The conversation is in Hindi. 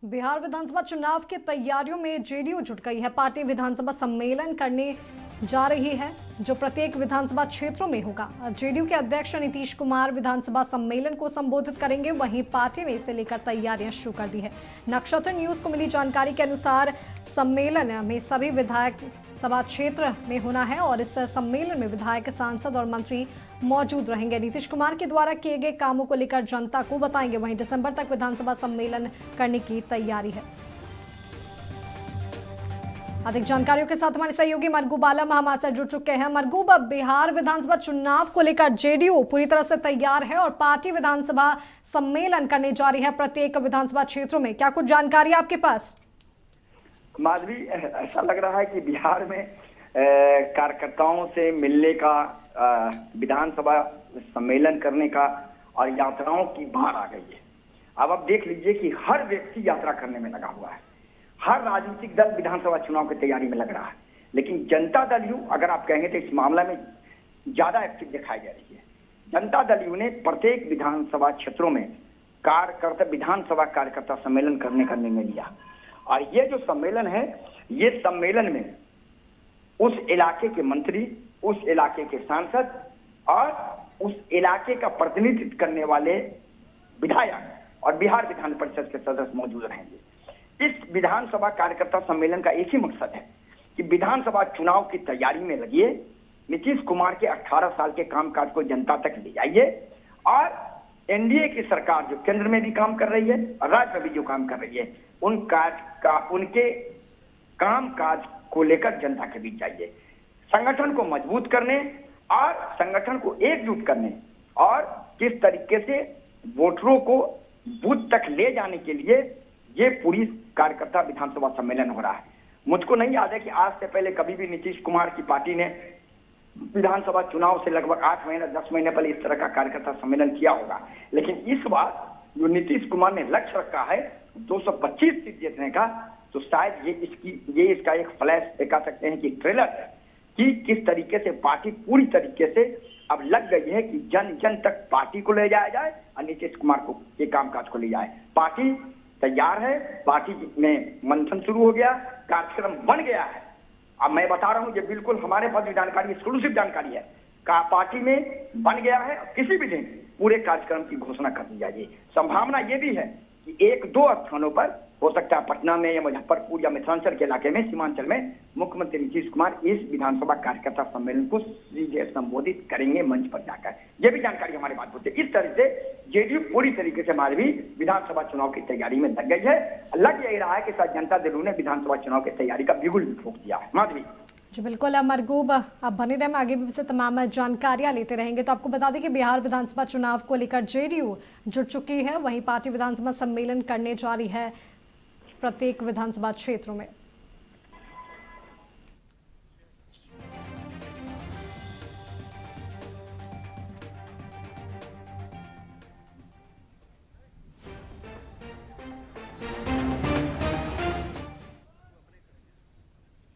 बिहार विधानसभा चुनाव की तैयारियों में जेडीयू जुट गई है। पार्टी विधानसभा सम्मेलन करने जा रही है जो प्रत्येक विधानसभा क्षेत्रों में होगा। जेडीयू के अध्यक्ष नीतीश कुमार विधानसभा सम्मेलन को संबोधित करेंगे। वहीं पार्टी ने इसे लेकर तैयारियां शुरू कर दी है। नक्षत्र न्यूज को मिली जानकारी के अनुसार सम्मेलन में सभी विधायक सभा क्षेत्र में होना है और इस सम्मेलन में विधायक, सांसद और मंत्री मौजूद रहेंगे। नीतीश कुमार के द्वारा किए गए कामों को लेकर जनता को बताएंगे। वहीं दिसंबर तक विधानसभा सम्मेलन करने की तैयारी है। अधिक जानकारियों के साथ हमारे सहयोगी मरगूब आलम हमारे साथ जुड़ चुके हैं। मरगूब, बिहार विधानसभा चुनाव को लेकर जेडीयू पूरी तरह से तैयार है और पार्टी विधानसभा सम्मेलन करने जा रही है प्रत्येक विधानसभा क्षेत्रों में। क्या कुछ जानकारी आपके पास? माधवी, ऐसा लग रहा है कि बिहार में कार्यकर्ताओं से मिलने का, विधानसभा सम्मेलन करने का और यात्राओं की बाढ़ आ गई है। अब आप देख लीजिए कि हर व्यक्ति यात्रा करने में लगा हुआ है। हर राजनीतिक दल विधानसभा चुनाव की तैयारी में लग रहा है, लेकिन जनता दल यू अगर आप कहेंगे तो इस मामला में ज्यादा एक्टिव दिखाई दे रही है। जनता दल यू ने प्रत्येक विधानसभा क्षेत्रों में विधानसभा कार्यकर्ता सम्मेलन करने का निर्णय लिया और ये जो सम्मेलन है, ये सम्मेलन में उस इलाके के मंत्री, उस इलाके के सांसद और उस इलाके का प्रतिनिधित्व करने वाले विधायक और बिहार विधान परिषद के सदस्य मौजूद रहेंगे। इस विधानसभा कार्यकर्ता सम्मेलन का एक ही मकसद है कि विधानसभा चुनाव की तैयारी में लगिए, नीतीश कुमार के 18 साल के कामकाज को जनता तक ले जाइए और एनडीए की सरकार जो केंद्र में भी काम कर रही है और राज्य में भी जो काम कर रही है, उनके कामकाज को लेकर जनता के बीच जाइए। संगठन को मजबूत करने और संगठन को एकजुट करने और किस तरीके से वोटरों को बूथ तक ले जाने के लिए ये पूरी कार्यकर्ता विधानसभा सम्मेलन हो रहा है। मुझको नहीं याद है कि आज से पहले कभी भी नीतीश कुमार की पार्टी ने विधानसभा चुनाव से लगभग 8 महीने 10 महीने पहले इस तरह का कार्यकर्ता सम्मेलन किया होगा, लेकिन इस बार जो नीतीश कुमार ने लक्ष्य रखा है 225 सीट जीतने का, तो शायद ये इसका एक फ्लैश दिखा सकते हैं कि ट्रेलर है कि किस तरीके से पार्टी पूरी तरीके से अब लग गई है कि जन जन तक पार्टी को ले जाया जाए और नीतीश कुमार को के कामकाज को ले जाए। पार्टी तैयार है, पार्टी में मंथन शुरू हो गया, कार्यक्रम बन गया है। अब मैं बता रहा हूं, ये बिल्कुल हमारे पास भी जानकारी, एक्सक्लूसिव जानकारी है, पार्टी में बन गया है। किसी भी दिन पूरे कार्यक्रम की घोषणा कर दी जाएगी। संभावना ये भी है कि 1-2 स्थानों पर हो सकता है पटना में या मुजफ्फरपुर या मिथिलांचल के इलाके में, सीमांचल में मुख्यमंत्री नीतीश कुमार इस विधानसभा कार्यकर्ता सम्मेलन को सीधे संबोधित करेंगे मंच पर जाकर। यह भी जानकारी हमारे पास होती है। इस तरह से जेडीयू पूरी तरीके से हमारी भी विधानसभा चुनाव की तैयारी में लग गई है। लग यही रहा है कि शायद जनता दल ने विधानसभा चुनाव की तैयारी का बिगुल भी फूंक दिया है। माधवी जी बिल्कुल मरगूब, आप बने रहे, आगे भी से तमाम जानकारियां लेते रहेंगे। तो आपको बता दें कि बिहार विधानसभा चुनाव को लेकर जेडीयू जुट चुकी है। वहीं पार्टी विधानसभा सम्मेलन करने जा रही है प्रत्येक विधानसभा क्षेत्रों में।